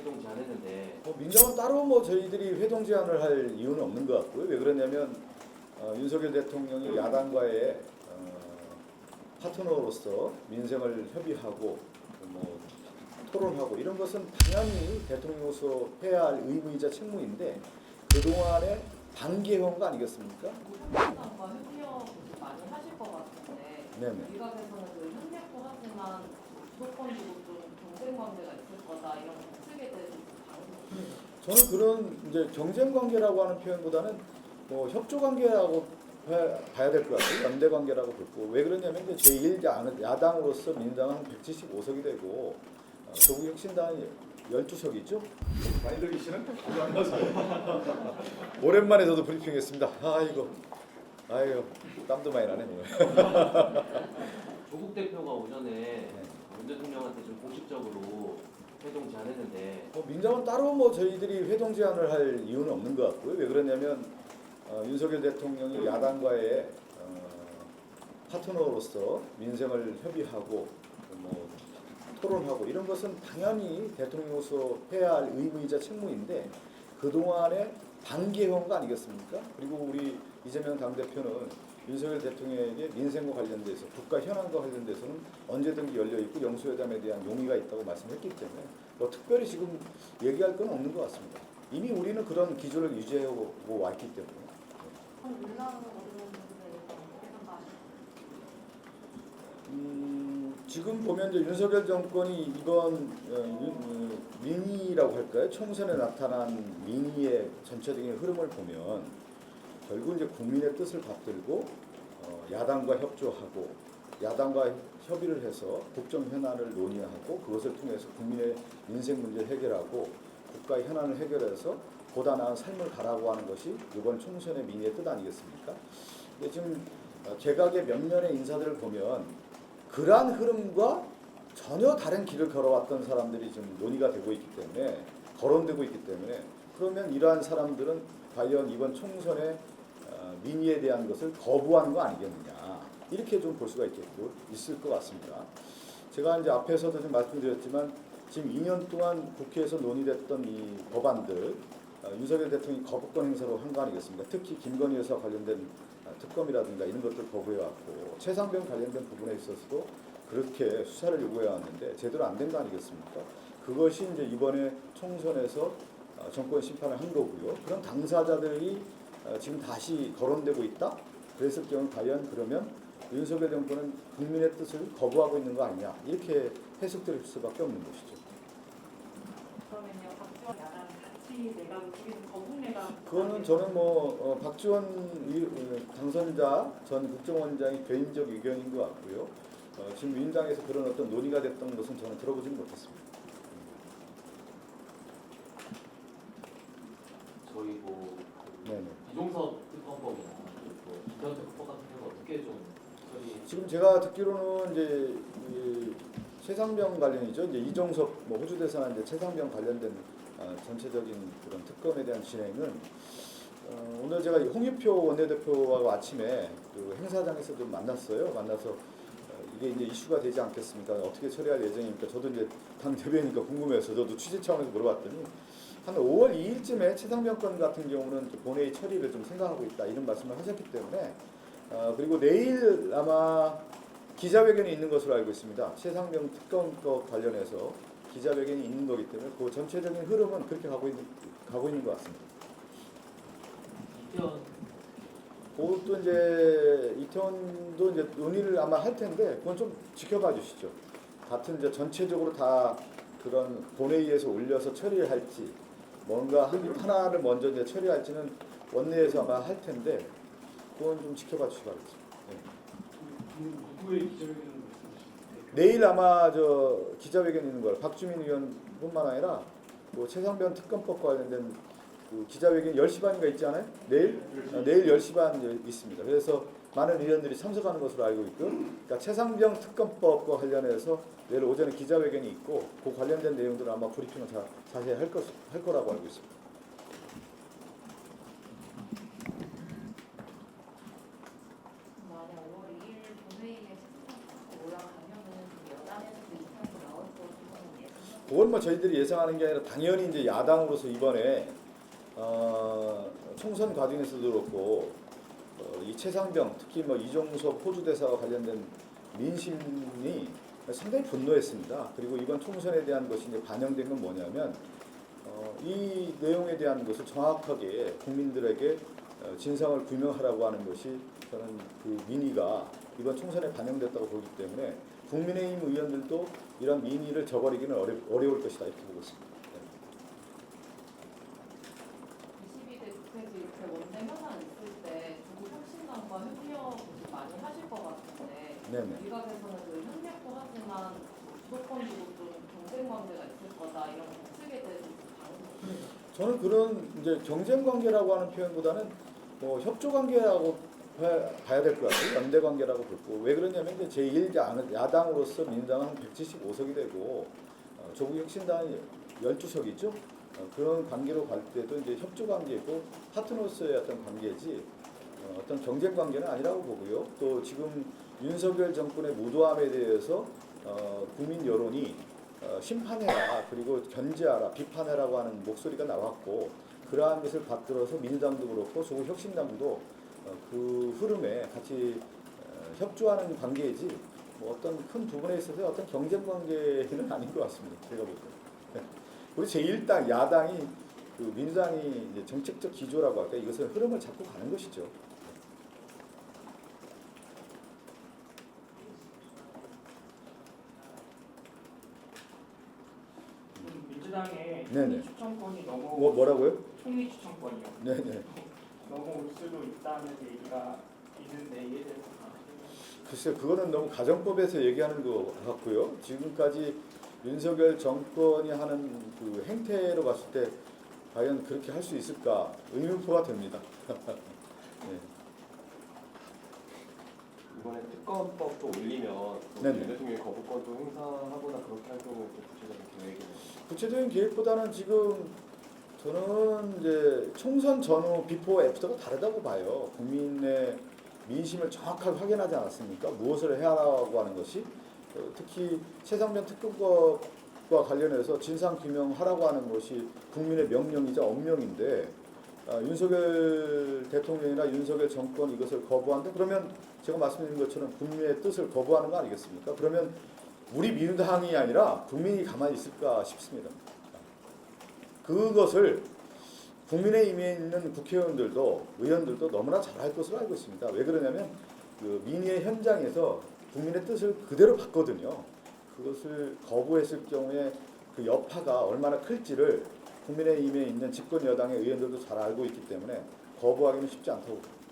회동 제안했는데 민정은 따로 뭐 저희들이 회동 제안을 할 이유는 없는 것 같고요. 왜 그러냐면 윤석열 대통령이 야당과의 파트너로서 민생을 협의하고 뭐 토론하고 이런 것은 당연히 대통령으로서 해야 할 의무이자 책무인데 그동안의 반개혁가 아니겠습니까? 국민의당과 협력 많이 하실 것 같은데 네네. 일각에서는 그 협력도 하지만 무조건적으로 좀 경쟁 관계가 있을 거다 이런 관측에 대해서 저는 그런 이제 경쟁 관계라고 하는 표현보다는 뭐 협조 관계라고 봐야 될 것 같아요. 연대 관계라고 듣고 왜 그러냐면 이제 제1 야당으로서 민주당은 175석이 되고 조국혁신당이 12석이죠. 많이 들리시는? 오랜만에 저도 브리핑했습니다. 아이고 땀도 많이 나네 오늘. 조국 대표가 오전에 윤 대통령한테 좀 공식적으로 회동 제안했는데 민정은 따로 뭐 저희들이 회동 제안을 할 이유는 없는 것 같고요. 왜 그러냐면 윤석열 대통령이 야당과의 파트너로서 민생을 협의하고 뭐 토론하고 이런 것은 당연히 대통령으로서 해야 할 의무이자 책무인데 그동안의 반개혁가 아니겠습니까? 그리고 우리 이재명 당대표는 윤석열 대통령에게 민생과 관련돼서 국가 현안과 관련돼서는 언제든지 열려있고 영수회담에 대한 용의가 있다고 말씀했기 때문에 뭐 특별히 지금 얘기할 건 없는 것 같습니다. 이미 우리는 그런 기조를 유지해오고 왔기 때문에. 지금 보면 이제 윤석열 정권이 이번 민의라고 할까요? 총선에 나타난 민의의 전체적인 흐름을 보면 결국 이제 국민의 뜻을 받들고 야당과 협조하고 야당과 협의를 해서 국정 현안을 논의하고 그것을 통해서 국민의 민생 문제를 해결하고 국가 현안을 해결해서 보다 나은 삶을 가라고 하는 것이 이번 총선의 민의의 뜻 아니겠습니까? 근데 지금 개각의 몇몇의 인사들을 보면 그러한 흐름과 전혀 다른 길을 걸어왔던 사람들이 지금 논의가 되고 있기 때문에 거론되고 있기 때문에 그러면 이러한 사람들은 과연 이번 총선의 민의에 대한 것을 거부하는 거 아니겠느냐 이렇게 좀 볼 수가 있을 것 같습니다. 제가 이제 앞에서도 좀 말씀드렸지만 지금 2년 동안 국회에서 논의됐던 이 법안들 윤석열 대통령이 거부권 행사로 한 거 아니겠습니까? 특히 김건희 여사 관련된 특검이라든가 이런 것들 거부해왔고 최상병 관련된 부분에 있어서도 그렇게 수사를 요구해왔는데 제대로 안 된 거 아니겠습니까? 그것이 이제 이번에 총선에서 정권 심판을 한 거고요. 그런 당사자들이 지금 다시 거론되고 있다? 그랬을 경우 과연 그러면 윤석열 정권은 국민의 뜻을 거부하고 있는 거 아니냐 이렇게 해석될 수밖에 없는 것이죠. 그러면요 박지원 야당 같이 내각을 꾸리는 거북내각 그거는 저는 뭐 박지원 당선자 전 국정원장의 개인적 의견인 것 같고요. 지금 민주당에서 그런 어떤 논의가 됐던 것은 저는 들어보지는 못했습니다. 저희 뭐 네네. 이종섭 특검법이나 또 김현태 특검 같은 경우 어떻게 좀 처리? 지금 제가 듣기로는 이제 최상병 관련이죠. 이제 이종섭 뭐 호주 대사나 이제 최상병 관련된 전체적인 그런 특검에 대한 진행은 오늘 제가 홍익표 원내대표하고 아침에 그 행사장에서 좀 만났어요. 만나서 이게 이제 이슈가 되지 않겠습니까? 어떻게 처리할 예정입니까? 저도 이제 당 대변이니까 궁금해서 저도 취재 차원에서 물어봤더니 한 5월 2일쯤에 최상병 건 같은 경우는 본회의 처리를 좀 생각하고 있다 이런 말씀을 하셨기 때문에 그리고 내일 아마 기자회견이 있는 것으로 알고 있습니다. 최상병 특검법 관련해서 기자회견이 있는 거기 때문에 그 전체적인 흐름은 그렇게 가고 있는 것 같습니다. 그것도 이제 이태원도 이제 논의를 아마 할 텐데 그건 좀 지켜봐 주시죠. 같은 이제 전체적으로 다 그런 본회의에서 올려서 처리를 할지 뭔가 하나를 먼저 이제 처리할지는 원내에서 아마 할 텐데 그건 좀 지켜봐 주시기 바랍니다. 누구의 기자회견을 말씀하시는데? 내일 아마 저 기자회견 있는 거예요. 박주민 의원뿐만 아니라 뭐 최상병 특검법 관련된 그 기자회견 10시 반인가 있지 않아요? 내일 10시 반 있습니다. 그래서 많은 의원들이 참석하는 것으로 알고 있고요. 그러니까 최상병 특검법과 관련해서 내일 오전에 기자회견이 있고 그 관련된 내용들은 아마 브리핑을 자세히 할 거라고 알고 있습니다. 만약 5월 2일 본회의에 올라가면은 여당에서도 이상이 나올 거라고 예상하세요? 그건 뭐 저희들이 예상하는 게 아니라 당연히 이제 야당으로서 이번에 총선 과정에서도 그렇고 이 최상병 특히 뭐 이종섭 호주 대사와 관련된 민심이 상당히 분노했습니다. 그리고 이번 총선에 대한 것이 이제 반영된 건 뭐냐면 이 내용에 대한 것을 정확하게 국민들에게 진상을 규명하라고 하는 것이 저는 그 민의가 이번 총선에 반영됐다고 보기 때문에 국민의힘 의원들도 이런 민의를 저버리기는 어려울 것이다 이렇게 보고 있습니다. 22대 국회에서 이렇게 원내 현안 있을 때 중국 혁신당과 협력을 많이 하실 것 같은데 네네. 일각에서는 그 협력도 하지만 주도권 주고 좀 경쟁 관계가 있을 거다 이런 관측에 대해서 방금 저는 그런 이제 경쟁 관계라고 하는 표현보다는 뭐 협조 관계라고 봐야 될 것 같아요. 연대 관계라고 볼고 왜 그러냐면 이제 제1야당으로서 민주당은 175석이 되고 조국 혁신당이 12석이 있죠. 그런 관계로 갈 때도 이제 협조 관계고 파트너로서의 어떤 관계지 어떤 경쟁 관계는 아니라고 보고요. 또 지금 윤석열 정권의 무도함에 대해서 국민 여론이 심판해라 그리고 견제하라 비판해라고 하는 목소리가 나왔고 그러한 것을 받들어서 민주당도 그렇고 조국 혁신당도 그 흐름에 같이 협조하는 관계이지 뭐 어떤 큰 부분에 있어서 어떤 경쟁 관계는 아닌 것 같습니다. 제가 볼 때. 우리 제1당 야당이 그 민주당이 이제 정책적 기조라고 할까 이것을 흐름을 잡고 가는 것이죠. 민주당의 네네. 총리 추천권이 너무 뭐라고요? 총리 추천권이요. 네네. 너무 올 수도 있다는 얘기가 있는데 이에 대해서 글쎄 그거는 너무 가정법에서 얘기하는 것 같고요. 지금까지 윤석열 정권이 하는 그 행태로 봤을 때 과연 그렇게 할 수 있을까 의문표가 됩니다. 네. 이번에 특검법도 올리면 네네. 윤 대통령이 거부권도 행사하거나 그렇게 할 경우에 또 구체적인 계획이 구체적인 계획보다는 지금 저는 이제 총선 전후 비포 애프터가 다르다고 봐요. 국민의 민심을 정확하게 확인하지 않았습니까? 무엇을 해라고 하는 것이 특히 최상병 특검법과 관련해서 진상 규명하라고 하는 것이 국민의 명령이자 엄명인데 윤석열 대통령이나 윤석열 정권 이것을 거부한다. 그러면 제가 말씀드린 것처럼 국민의 뜻을 거부하는 거 아니겠습니까? 그러면 우리 민주당이 아니라 국민이 가만히 있을까 싶습니다. 그것을 국민의힘에 있는 국회의원들도 의원들도 너무나 잘할 것으로 알고 있습니다. 왜 그러냐면 그 민의의 현장에서 국민의 뜻을 그대로 봤거든요. 그것을 거부했을 경우에 그 여파가 얼마나 클지를 국민의힘에 있는 집권 여당의 의원들도 잘 알고 있기 때문에 거부하기는 쉽지 않다고 봅니다.